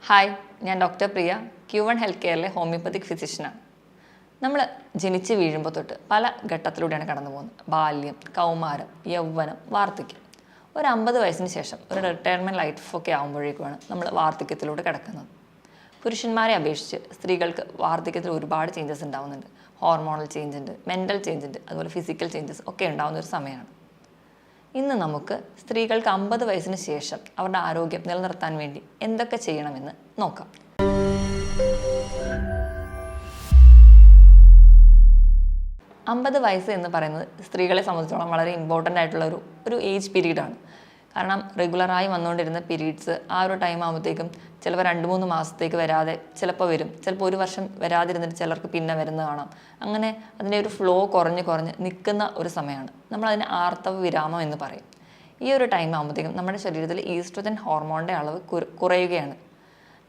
Hi, ഞാൻ doctor പ്രിയ, Q1 health കെയറിലെ homeopathic ഫിസിഷ്യനാണ്. നമ്മൾ ജനിച്ച് വീഴുമ്പോൾ തൊട്ട് പല ഘട്ടത്തിലൂടെയാണ് കടന്നു പോകുന്നത്. ബാല്യം, കൗമാരം, യൗവനം, വാർദ്ധക്യം. ഒരു 50 വയസ്സിന് ശേഷം ഒരു റിട്ടയർമെൻറ്റ് ലൈഫൊക്കെ ആകുമ്പോഴേക്കുമാണ് നമ്മൾ വാർദ്ധക്യത്തിലൂടെ കിടക്കുന്നത്. പുരുഷന്മാരെ അപേക്ഷിച്ച് സ്ത്രീകൾക്ക് വാർദ്ധക്യത്തിൽ ഒരുപാട് ചേഞ്ചസ് ഉണ്ടാകുന്നുണ്ട്. ഹോർമോണൽ ചേഞ്ച് ഉണ്ട്, മെൻ്റൽ ചേഞ്ച് ഉണ്ട്, അതുപോലെ ഫിസിക്കൽ ചേഞ്ചസ് ഒക്കെ ഉണ്ടാകുന്ന ഒരു സമയമാണ്. ഇന്ന് നമുക്ക് സ്ത്രീകൾക്ക് 50 വയസ്സിന് ശേഷം അവരുടെ ആരോഗ്യം നിലനിർത്താൻ വേണ്ടി എന്തൊക്കെ ചെയ്യണമെന്ന് നോക്കാം. വയസ്സ് എന്ന് പറയുന്നത് സ്ത്രീകളെ സംബന്ധിച്ചിടത്തോളം വളരെ ഇമ്പോർട്ടൻ്റ് ആയിട്ടുള്ള ഒരു ഏജ് പീരീഡാണ്. കാരണം റെഗുലറായി വന്നുകൊണ്ടിരുന്ന പീരീഡ്സ് ആ ഒരു ടൈം ആകുമ്പോഴത്തേക്കും ചിലപ്പോൾ 2-3 മാസത്തേക്ക് വരാതെ ചിലപ്പോൾ വരും, ചിലപ്പോൾ 1 വർഷം വരാതിരുന്നിട്ട് ചിലർക്ക് പിന്നെ വരുന്നത് കാണാം. അങ്ങനെ അതിൻ്റെ ഒരു ഫ്ലോ കുറഞ്ഞ് നിൽക്കുന്ന ഒരു സമയമാണ്. നമ്മളതിനെ ആർത്തവ വിരാമം എന്ന് പറയും. ഈ ഒരു ടൈം ആകുമ്പോഴത്തേക്കും നമ്മുടെ ശരീരത്തിൽ ഈസ്ട്രജൻ ഹോർമോണിൻ്റെ അളവ് കുറയുകയാണ്.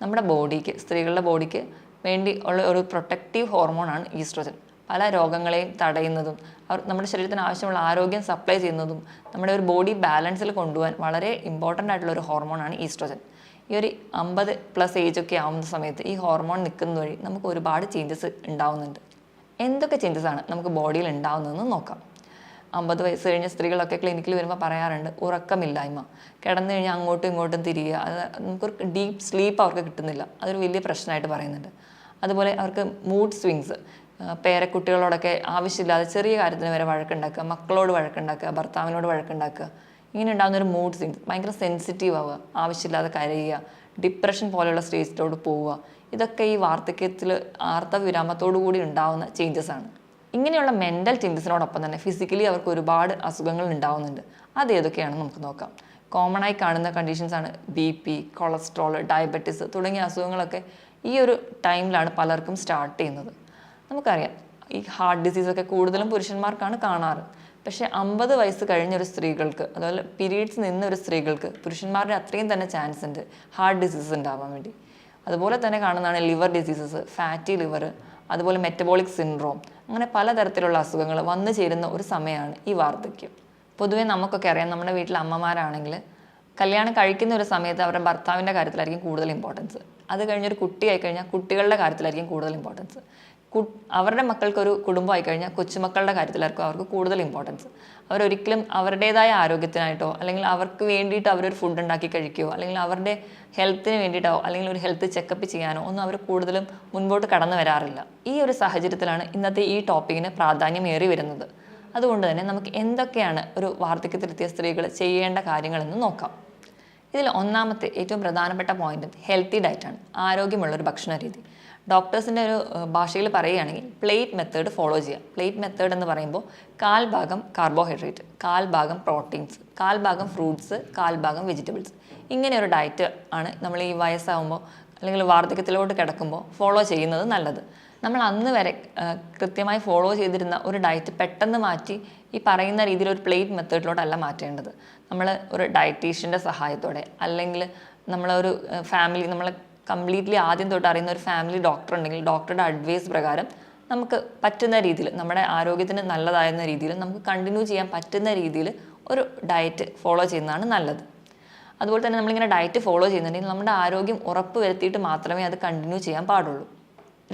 നമ്മുടെ ബോഡിക്ക്, സ്ത്രീകളുടെ ബോഡിക്ക് വേണ്ടി ഉള്ള ഒരു പ്രൊട്ടക്റ്റീവ് ഹോർമോണാണ് ഈസ്ട്രജൻ. പല രോഗങ്ങളെയും തടയുന്നതും നമ്മുടെ ശരീരത്തിന് ആവശ്യമുള്ള ആരോഗ്യം സപ്ലൈ ചെയ്യുന്നതും നമ്മുടെ ഒരു ബോഡി ബാലൻസിൽ കൊണ്ടുപോകാൻ വളരെ ഇമ്പോർട്ടൻ്റ് ആയിട്ടുള്ള ഒരു ഹോർമോണാണ് ഈസ്ട്രജൻ. ഈ ഒരു 50+ ഏജൊക്കെ ആവുന്ന സമയത്ത് ഈ ഹോർമോൺ നിൽക്കുന്ന വഴി നമുക്ക് ഒരുപാട് ചേഞ്ചസ് ഉണ്ടാവുന്നുണ്ട്. എന്തൊക്കെ ചേഞ്ചസാണ് നമുക്ക് ബോഡിയിൽ ഉണ്ടാവുന്നതെന്ന് നോക്കാം. 50 വയസ്സ് കഴിഞ്ഞ സ്ത്രീകളൊക്കെ ക്ലിനിക്കിൽ വരുമ്പോൾ പറയാറുണ്ട് ഉറക്കമില്ലായ്മ, കിടന്നു കഴിഞ്ഞാൽ അങ്ങോട്ടും ഇങ്ങോട്ടും തിരിയുക, അത് നമുക്കൊരു ഡീപ്പ് സ്ലീപ്പ് അവർക്ക് കിട്ടുന്നില്ല, അതൊരു വലിയ പ്രശ്നമായിട്ട് പറയുന്നുണ്ട്. അതുപോലെ അവർക്ക് മൂഡ് സ്വിങ്സ്, പേരക്കുട്ടികളോടൊക്കെ ആവശ്യമില്ലാതെ ചെറിയ കാര്യത്തിന് വരെ വഴക്കുണ്ടാക്കുക, മക്കളോട് വഴക്കുണ്ടാക്കുക, ഭർത്താവിനോട് വഴക്കുണ്ടാക്കുക, ഇങ്ങനെ ഉണ്ടാകുന്നൊരു മൂഡ് സ്വിങ്സ്, ഭയങ്കര സെൻസിറ്റീവ് ആവുക, ആവശ്യമില്ലാതെ കരയുക, ഡിപ്രഷൻ പോലെയുള്ള സ്റ്റേജിലോട്ട് പോവുക, ഇതൊക്കെ ഈ വാർദ്ധക്യത്തിൽ ആർത്തവ വിരാമത്തോടു കൂടി ഉണ്ടാകുന്ന ചേഞ്ചസ് ആണ്. ഇങ്ങനെയുള്ള മെൻ്റൽ ചേഞ്ചസിനോടൊപ്പം തന്നെ ഫിസിക്കലി അവർക്ക് ഒരുപാട് അസുഖങ്ങൾ ഉണ്ടാവുന്നുണ്ട്. അത് ഏതൊക്കെയാണെന്ന് നമുക്ക് നോക്കാം. കോമൺ ആയി കാണുന്ന കണ്ടീഷൻസാണ് BP, കൊളസ്ട്രോൾ, ഡയബറ്റിസ് തുടങ്ങിയ അസുഖങ്ങളൊക്കെ ഈ ഒരു ടൈമിലാണ് പലർക്കും സ്റ്റാർട്ട് ചെയ്യുന്നത്. നമുക്കറിയാം ഈ ഹാർട്ട് ഡിസീസൊക്കെ കൂടുതലും പുരുഷന്മാർക്കാണ് കാണാറ്. പക്ഷേ 50 വയസ്സ് കഴിഞ്ഞൊരു സ്ത്രീകൾക്ക്, അതുപോലെ പീരീഡ്സ് നിന്നൊരു സ്ത്രീകൾക്ക് പുരുഷന്മാരുടെ അത്രയും തന്നെ ചാൻസ് ഉണ്ട് ഹാർട്ട് ഡിസീസസ് ഉണ്ടാവാൻ വേണ്ടി. അതുപോലെ തന്നെ കാണുന്നതാണ് ലിവർ ഡിസീസസ്, ഫാറ്റി ലിവർ, അതുപോലെ മെറ്റബോളിക് സിൻഡ്രോം, അങ്ങനെ പലതരത്തിലുള്ള അസുഖങ്ങൾ വന്നു ചേരുന്ന ഒരു സമയമാണ് ഈ വാർദ്ധക്യം. പൊതുവേ നമുക്കൊക്കെ അറിയാം, നമ്മുടെ വീട്ടിലെ അമ്മമാരാണെങ്കിൽ കല്യാണം കഴിക്കുന്ന ഒരു സമയത്ത് അവരുടെ ഭർത്താവിൻ്റെ കാര്യത്തിലായിരിക്കും കൂടുതൽ ഇമ്പോർട്ടൻസ്. അത് കഴിഞ്ഞൊരു കുട്ടിയായി കഴിഞ്ഞാൽ കുട്ടികളുടെ കാര്യത്തിലായിരിക്കും കൂടുതൽ ഇമ്പോർട്ടൻസ്. അവരുടെ മക്കൾക്കൊരു കുടുംബമായി കഴിഞ്ഞാൽ കൊച്ചുമക്കളുടെ കാര്യത്തിലായിരിക്കും അവർക്ക് കൂടുതൽ ഇമ്പോർട്ടൻസ്. അവരൊരിക്കലും അവരുടേതായ ആരോഗ്യത്തിനായിട്ടോ അല്ലെങ്കിൽ അവർക്ക് വേണ്ടിയിട്ട് അവരൊരു ഫുഡ് ഉണ്ടാക്കി കഴിക്കുകയോ അല്ലെങ്കിൽ അവരുടെ ഹെൽത്തിന് വേണ്ടിയിട്ടോ അല്ലെങ്കിൽ ഒരു ഹെൽത്ത് ചെക്കപ്പ് ചെയ്യാനോ ഒന്നും അവർ കൂടുതലും മുൻപോട്ട് കടന്നു വരാറില്ല. ഈ ഒരു സാഹചര്യത്തിലാണ് ഇന്നത്തെ ഈ ടോപ്പിക്കിന് പ്രാധാന്യമേറി വരുന്നത്. അതുകൊണ്ട് തന്നെ നമുക്ക് എന്തൊക്കെയാണ് ഒരു വാർദ്ധക്യത്തിലെത്തിയ സ്ത്രീകൾ ചെയ്യേണ്ട കാര്യങ്ങളെന്ന് നോക്കാം. ഇതിൽ ഒന്നാമത്തെ ഏറ്റവും പ്രധാനപ്പെട്ട പോയിന്റ് ഹെൽത്തി ഡയറ്റാണ്, ആരോഗ്യമുള്ളൊരു ഭക്ഷണ രീതി. ഡോക്ടേഴ്സിൻ്റെ ഒരു ഭാഷയിൽ പറയുകയാണെങ്കിൽ പ്ലേറ്റ് മെത്തേഡ് ഫോളോ ചെയ്യുക. പ്ലേറ്റ് മെത്തേഡ് എന്ന് പറയുമ്പോൾ 1/4 ഭാഗം കാർബോഹൈഡ്രേറ്റ്, 1/4 ഭാഗം പ്രോട്ടീൻസ്, 1/4 ഭാഗം ഫ്രൂട്ട്സ്, 1/4 ഭാഗം വെജിറ്റബിൾസ്. ഇങ്ങനെ ഒരു ഡയറ്റ് ആണ് നമ്മൾ ഈ വയസ്സാകുമ്പോൾ അല്ലെങ്കിൽ വാർദ്ധക്യത്തിലോട്ട് കിടക്കുമ്പോൾ ഫോളോ ചെയ്യുന്നത് നല്ലത്. നമ്മൾ അന്ന് വരെ കൃത്യമായി ഫോളോ ചെയ്തിരുന്ന ഒരു ഡയറ്റ് പെട്ടെന്ന് മാറ്റി ഈ പറയുന്ന രീതിയിൽ ഒരു പ്ലേറ്റ് മെത്തേഡിലോട്ടല്ല മാറ്റേണ്ടത്. നമ്മൾ ഒരു ഡയറ്റീഷ്യൻ്റെ സഹായത്തോടെ അല്ലെങ്കിൽ നമ്മളൊരു ഫാമിലി, നമ്മളെ കംപ്ലീറ്റ്ലി ആദ്യം തൊട്ട് അറിയുന്ന ഒരു ഫാമിലി ഡോക്ടർ ഉണ്ടെങ്കിൽ ഡോക്ടറുടെ അഡ്വൈസ് പ്രകാരം നമുക്ക് പറ്റുന്ന രീതിയിൽ, നമ്മുടെ ആരോഗ്യത്തിന് നല്ലതായിരുന്ന രീതിയിൽ നമുക്ക് കണ്ടിന്യൂ ചെയ്യാൻ പറ്റുന്ന രീതിയിൽ ഒരു ഡയറ്റ് ഫോളോ ചെയ്യുന്നതാണ് നല്ലത്. അതുപോലെ തന്നെ നമ്മളിങ്ങനെ ഡയറ്റ് ഫോളോ ചെയ്യുന്നുണ്ടെങ്കിൽ നമ്മുടെ ആരോഗ്യം ഉറപ്പ് വരുത്തിയിട്ട് മാത്രമേ അത് കണ്ടിന്യൂ ചെയ്യാൻ പാടുള്ളൂ.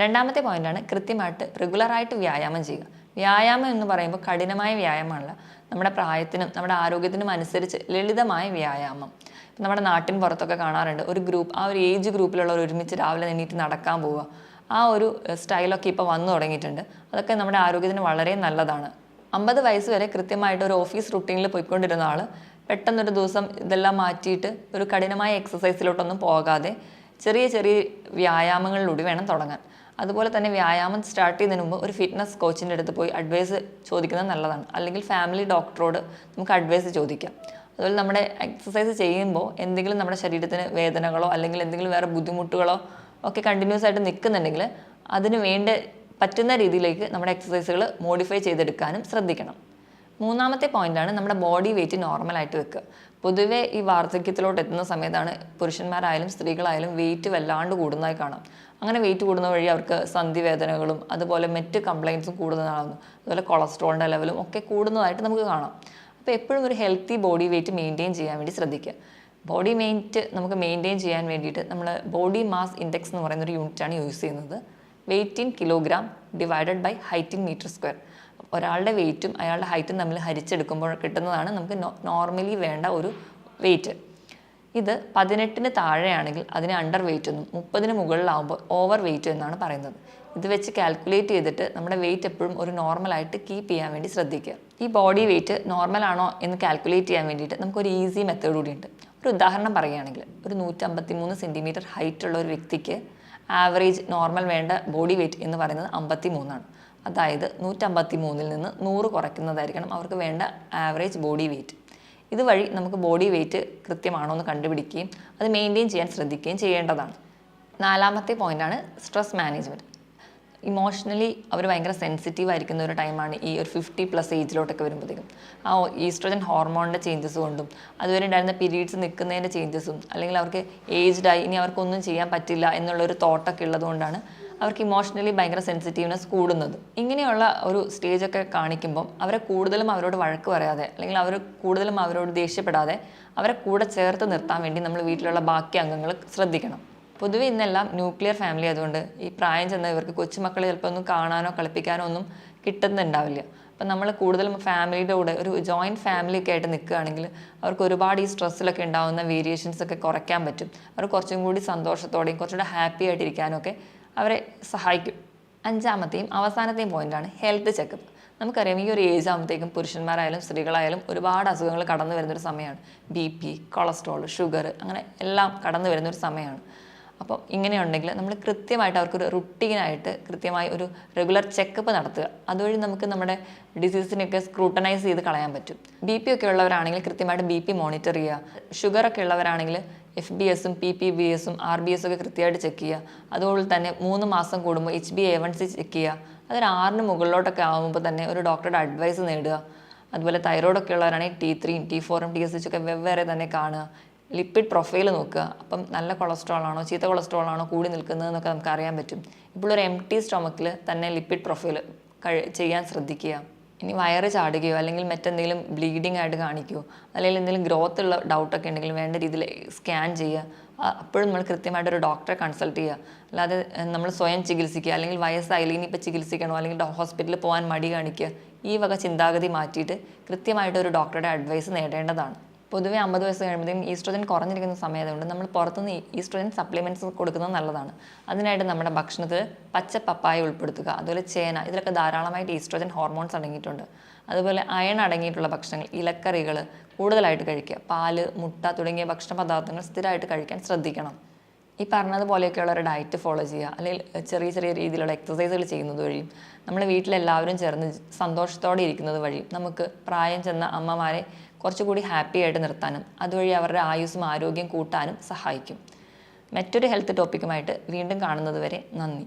രണ്ടാമത്തെ പോയിൻ്റാണ് കൃത്യമായിട്ട് റെഗുലറായിട്ട് വ്യായാമം ചെയ്യുക. വ്യായാമം എന്ന് പറയുമ്പോൾ കഠിനമായ വ്യായാമമല്ല, നമ്മുടെ പ്രായത്തിനും നമ്മുടെ ആരോഗ്യത്തിനും അനുസരിച്ച് ലളിതമായ വ്യായാമം. നമ്മുടെ നാട്ടിൻ പുറത്തൊക്കെ കാണാറുണ്ട്, ഒരു ഗ്രൂപ്പ്, ആ ഒരു ഏജ് ഗ്രൂപ്പിലുള്ളവർ ഒരുമിച്ച് രാവിലെ എണീറ്റ് നടക്കാൻ പോവുക. ആ ഒരു സ്റ്റൈലൊക്കെ ഇപ്പോൾ വന്നു തുടങ്ങിയിട്ടുണ്ട്. അതൊക്കെ നമ്മുടെ ആരോഗ്യത്തിന് വളരെ നല്ലതാണ്. 50 വയസ്സ് വരെ കൃത്യമായിട്ട് ഒരു ഓഫീസ് റുട്ടീനിൽ പോയിക്കൊണ്ടിരുന്ന ആൾ പെട്ടെന്നൊരു ദിവസം ഇതെല്ലാം മാറ്റിയിട്ട് ഒരു കഠിനമായ എക്സസൈസിലോട്ടൊന്നും പോകാതെ ചെറിയ വ്യായാമങ്ങളിലൂടെ വേണം തുടങ്ങാൻ. അതുപോലെ തന്നെ വ്യായാമം സ്റ്റാർട്ട് ചെയ്യുന്നതിന് മുമ്പ് ഒരു ഫിറ്റ്നസ് കോച്ചിൻ്റെ അടുത്ത് പോയി അഡ്വൈസ് ചോദിക്കുന്നത് നല്ലതാണ്. അല്ലെങ്കിൽ ഫാമിലി ഡോക്ടറോട് നമുക്ക് അഡ്വൈസ് ചോദിക്കാം. അതുപോലെ നമ്മുടെ എക്സസൈസ് ചെയ്യുമ്പോൾ എന്തെങ്കിലും നമ്മുടെ ശരീരത്തിന് വേദനകളോ അല്ലെങ്കിൽ എന്തെങ്കിലും വേറെ ബുദ്ധിമുട്ടുകളോ ഒക്കെ കണ്ടിന്യൂസ് ആയിട്ട് നിൽക്കുന്നുണ്ടെങ്കിൽ അതിന് പറ്റുന്ന രീതിയിലേക്ക് നമ്മുടെ എക്സസൈസുകൾ മോഡിഫൈ ചെയ്തെടുക്കാനും ശ്രദ്ധിക്കണം. മൂന്നാമത്തെ പോയിൻ്റാണ് നമ്മുടെ ബോഡി വെയിറ്റ് നോർമലായിട്ട് വെക്കുക. പൊതുവേ ഈ വാർദ്ധക്യത്തിലോട്ട് എത്തുന്ന സമയത്താണ് പുരുഷന്മാരായാലും സ്ത്രീകളായാലും വെയിറ്റ് വല്ലാണ്ട് കൂടുന്നതായി കാണാം. അങ്ങനെ വെയിറ്റ് കൂടുന്ന വഴി അവർക്ക് സന്ധിവേദനകളും അതുപോലെ മറ്റ് കംപ്ലയിൻസും കൂടുന്നതാകുന്നു. അതുപോലെ കൊളസ്ട്രോളിൻ്റെ ലെവലും ഒക്കെ കൂടുന്നതായിട്ട് നമുക്ക് കാണാം. അപ്പോൾ എപ്പോഴും ഒരു ഹെൽത്തി ബോഡി വെയിറ്റ് മെയിൻറ്റെയിൻ ചെയ്യാൻ വേണ്ടി ശ്രദ്ധിക്കുക. ബോഡി വെയിറ്റ് നമുക്ക് മെയിൻറ്റെയിൻ ചെയ്യാൻ വേണ്ടിയിട്ട് നമ്മൾ ബോഡി മാസ് ഇൻഡെക്സ് എന്ന് പറയുന്നൊരു യൂണിറ്റാണ് യൂസ് ചെയ്യുന്നത്. Weight in kilogram divided by height in metre square. ഒരാളുടെ വെയിറ്റും അയാളുടെ ഹൈറ്റും തമ്മിൽ ഹരിച്ചെടുക്കുമ്പോൾ കിട്ടുന്നതാണ് നമുക്ക് നോർമലി വേണ്ട ഒരു വെയിറ്റ്. ഇത് 18 താഴെയാണെങ്കിൽ അതിനെ അണ്ടർ വെയിറ്റ് എന്നും 30 മുകളിലാവുമ്പോൾ ഓവർ വെയിറ്റ് എന്നാണ് പറയുന്നത്. ഇത് വെച്ച് കാൽക്കുലേറ്റ് ചെയ്തിട്ട് നമ്മുടെ വെയിറ്റ് എപ്പോഴും ഒരു നോർമലായിട്ട് കീപ്പ് ചെയ്യാൻ വേണ്ടി ശ്രദ്ധിക്കുക. ഈ ബോഡി വെയിറ്റ് നോർമൽ ആണോ എന്ന് കാൽക്കുലേറ്റ് ചെയ്യാൻ വേണ്ടിയിട്ട് നമുക്കൊരു ഈസി മെത്തേഡ് കൂടിയുണ്ട്. ഒരു ഉദാഹരണം പറയുകയാണെങ്കിൽ ഒരു 153 സെൻറ്റിമീറ്റർ ഹൈറ്റ് ഉള്ള ഒരു വ്യക്തിക്ക് ആവറേജ് നോർമൽ വേണ്ട ബോഡി വെയിറ്റ് എന്ന് പറയുന്നത് 53 ആണ്. അതായത് 153 നിന്ന് 100 കുറയ്ക്കുന്നതായിരിക്കണം അവർക്ക് വേണ്ട ആവറേജ് ബോഡി വെയിറ്റ്. ഇതുവഴി നമുക്ക് ബോഡി വെയിറ്റ് കൃത്യമാണോ എന്ന് കണ്ടുപിടിക്കുകയും അത് മെയിൻറ്റെയിൻ ചെയ്യാൻ ശ്രദ്ധിക്കുകയും ചെയ്യേണ്ടതാണ്. 4ാമത്തെ പോയിൻ്റാണ് സ്ട്രെസ് മാനേജ്മെൻറ്റ്. ഇമോഷണലി അവർ ഭയങ്കര സെൻസിറ്റീവ് ആയിരിക്കുന്ന ഒരു ടൈമാണ് ഈ ഒരു 50+ ഏജിലോട്ടൊക്കെ വരുമ്പോഴത്തേക്കും. ആ ഈസ്ട്രോജൻ ഹോർമോണിൻ്റെ ചേഞ്ചസ് കൊണ്ടും അതുവരെ ഉണ്ടായിരുന്ന പീരീഡ്സ് നിൽക്കുന്നതിൻ്റെ ചേഞ്ചസും അല്ലെങ്കിൽ അവർക്ക് ഏജ്ഡായി ഇനി അവർക്കൊന്നും ചെയ്യാൻ പറ്റില്ല എന്നുള്ളൊരു തോട്ടൊക്കെ ഉള്ളതുകൊണ്ടാണ് അവർക്ക് ഇമോഷണലി ഭയങ്കര സെൻസിറ്റീവ്നെസ് കൂടുന്നത്. ഇങ്ങനെയുള്ള ഒരു സ്റ്റേജൊക്കെ കാണിക്കുമ്പം അവരെ കൂടുതലും അവരോട് വഴക്ക് പറയാതെ അല്ലെങ്കിൽ അവർ കൂടുതലും അവരോട് ദേഷ്യപ്പെടാതെ അവരെ കൂടെ ചേർത്ത് നിർത്താൻ വേണ്ടി നമ്മൾ വീട്ടിലുള്ള ബാക്കി അംഗങ്ങൾ ശ്രദ്ധിക്കണം. പൊതുവെ ഇന്നെല്ലാം ന്യൂക്ലിയർ ഫാമിലി ആയതുകൊണ്ട് ഈ പ്രായം ചെന്ന ഇവർക്ക് കൊച്ചുമക്കളെ ചിലപ്പോൾ ഒന്നും കാണാനോ കളിപ്പിക്കാനോ ഒന്നും കിട്ടുന്നുണ്ടാവില്ല. അപ്പം നമ്മൾ കൂടുതലും ഫാമിലിയുടെ കൂടെ ഒരു ജോയിൻറ്റ് ഫാമിലിയൊക്കെ ആയിട്ട് നിൽക്കുകയാണെങ്കിൽ അവർക്ക് ഒരുപാട് ഈ സ്ട്രെസ്സിലൊക്കെ ഉണ്ടാകുന്ന വേരിയേഷൻസ് ഒക്കെ കുറയ്ക്കാൻ പറ്റും. അവർ കുറച്ചും കൂടി സന്തോഷത്തോടെയും കുറച്ചുകൂടെ ഹാപ്പി ആയിട്ടിരിക്കാനും ഒക്കെ അവരെ സഹായിക്കും. 5ാമത്തെയും അവസാനത്തെയും പോയിൻ്റാണ് ഹെൽത്ത് ചെക്കപ്പ്. നമുക്കറിയാം ഈ ഒരു ഏജ് ആകുമ്പോഴത്തേക്കും പുരുഷന്മാരായാലും സ്ത്രീകളായാലും ഒരുപാട് അസുഖങ്ങൾ കടന്നു വരുന്നൊരു സമയമാണ്. BP, കൊളസ്ട്രോൾ, ഷുഗർ അങ്ങനെ എല്ലാം കടന്നു വരുന്നൊരു സമയമാണ്. അപ്പം ഇങ്ങനെയുണ്ടെങ്കിൽ നമ്മൾ കൃത്യമായിട്ട് അവർക്കൊരു റുട്ടീനായിട്ട് കൃത്യമായി ഒരു റെഗുലർ ചെക്കപ്പ് നടത്തുക. അതുവഴി നമുക്ക് നമ്മുടെ ഡിസീസിനെയൊക്കെ സ്ക്രൂട്ടനൈസ് ചെയ്ത് കളയാൻ പറ്റും. BP ഒക്കെ ഉള്ളവരാണെങ്കിൽ കൃത്യമായിട്ട് BP മോണിറ്റർ ചെയ്യുക. ഷുഗറൊക്കെ ഉള്ളവരാണെങ്കിൽ FBS-ഉം PPBS-ഉം RBS ഒക്കെ കൃത്യമായിട്ട് ചെക്ക് ചെയ്യുക. അതുപോലെ തന്നെ 3 മാസം കൂടുമ്പോൾ HbA1c ചെക്ക് ചെയ്യുക. അതൊരു 6ന് മുകളിലോട്ടൊക്കെ ആകുമ്പോൾ തന്നെ ഒരു ഡോക്ടറുടെ അഡ്വൈസ് നേടുക. അതുപോലെ തൈറോയ്ഡൊക്കെ ഉള്ളവരാണെങ്കിൽ T3-യും T4-ഉം TSH ഒക്കെ വെവ്വേറെ തന്നെ കാണുക. ലിപ്പിഡ് പ്രൊഫൈൽ നോക്കുക. അപ്പം നല്ല കൊളസ്ട്രോൾ ആണോ ചീത്ത കൊളസ്ട്രോൾ ആണോ കൂടി നിൽക്കുന്നതെന്നൊക്കെ നമുക്ക് അറിയാൻ പറ്റും. ഇപ്പോൾ ഒരു എംപ്റ്റി സ്റ്റൊമക്കിൽ തന്നെ ലിപ്പിഡ് പ്രൊഫൈൽ ചെയ്യാൻ ശ്രദ്ധിക്കുക. ഇനി വയറ് ചാടുകയോ അല്ലെങ്കിൽ മറ്റെന്തെങ്കിലും ബ്ലീഡിങ് ആയിട്ട് കാണിക്കുകയോ അല്ലെങ്കിൽ എന്തെങ്കിലും ഗ്രോത്ത് ഉള്ള ഡൗട്ടൊക്കെ ഉണ്ടെങ്കിൽ വേണ്ട രീതിയിൽ സ്കാൻ ചെയ്യുക. അപ്പോഴും നമ്മൾ കൃത്യമായിട്ടൊരു ഡോക്ടറെ കൺസൾട്ട് ചെയ്യുക. അല്ലാതെ നമ്മൾ സ്വയം ചികിത്സിക്കുക അല്ലെങ്കിൽ വയസ്സായില്ല ഇനിയിപ്പോൾ ചികിത്സിക്കണോ അല്ലെങ്കിൽ ഹോസ്പിറ്റലിൽ പോകാൻ മടി കാണിക്കുക, ഈ വക ചിന്താഗതി മാറ്റിയിട്ട് കൃത്യമായിട്ട് ഒരു ഡോക്ടറുടെ അഡ്വൈസ് നേടേണ്ടതാണ്. പൊതുവെ 50 വയസ്സ് കഴിയുമ്പോഴത്തേക്കും ഈസ്ട്രോജൻ കുറഞ്ഞിരിക്കുന്ന സമയത്തുകൊണ്ട് നമ്മൾ പുറത്തുനിന്ന് ഈസ്ട്രോജൻ സപ്ലിമെൻറ്റ്സ് കൊടുക്കുന്നത് നല്ലതാണ്. അതിനായിട്ട് നമ്മുടെ ഭക്ഷണത്തിൽ പച്ച പപ്പായ ഉൾപ്പെടുത്തുക. അതുപോലെ ചേന, ഇതിലൊക്കെ ധാരാളമായിട്ട് ഈസ്ട്രോജൻ ഹോർമോൺസ് അടങ്ങിയിട്ടുണ്ട്. അതുപോലെ അയൺ അടങ്ങിയിട്ടുള്ള ഭക്ഷണങ്ങൾ, ഇലക്കറികൾ കൂടുതലായിട്ട് കഴിക്കുക. പാല്, മുട്ട തുടങ്ങിയ ഭക്ഷണ പദാർത്ഥങ്ങൾ സ്ഥിരമായിട്ട് കഴിക്കാൻ ശ്രദ്ധിക്കണം. ഈ പറഞ്ഞതുപോലെയൊക്കെയുള്ള ഒരു ഡയറ്റ് ഫോളോ ചെയ്യുക അല്ലെങ്കിൽ ചെറിയ ചെറിയ രീതിയിലുള്ള എക്സസൈസുകൾ ചെയ്യുന്നത് വഴിയും നമ്മൾ വീട്ടിലെല്ലാവരും ചേർന്ന് സന്തോഷത്തോടെ ഇരിക്കുന്നത് വഴിയും നമുക്ക് പ്രായം ചെന്ന അമ്മമാരെ കുറച്ചുകൂടി ഹാപ്പി ആയിട്ട് നിർത്താനും അതുവഴി അവരുടെ ആയുസ്സും ആരോഗ്യം കൂട്ടാനും സഹായിക്കും. മറ്റൊരു ഹെൽത്ത് ടോപ്പിക്കുമായിട്ട് വീണ്ടും കാണുന്നത് വരെ നന്ദി.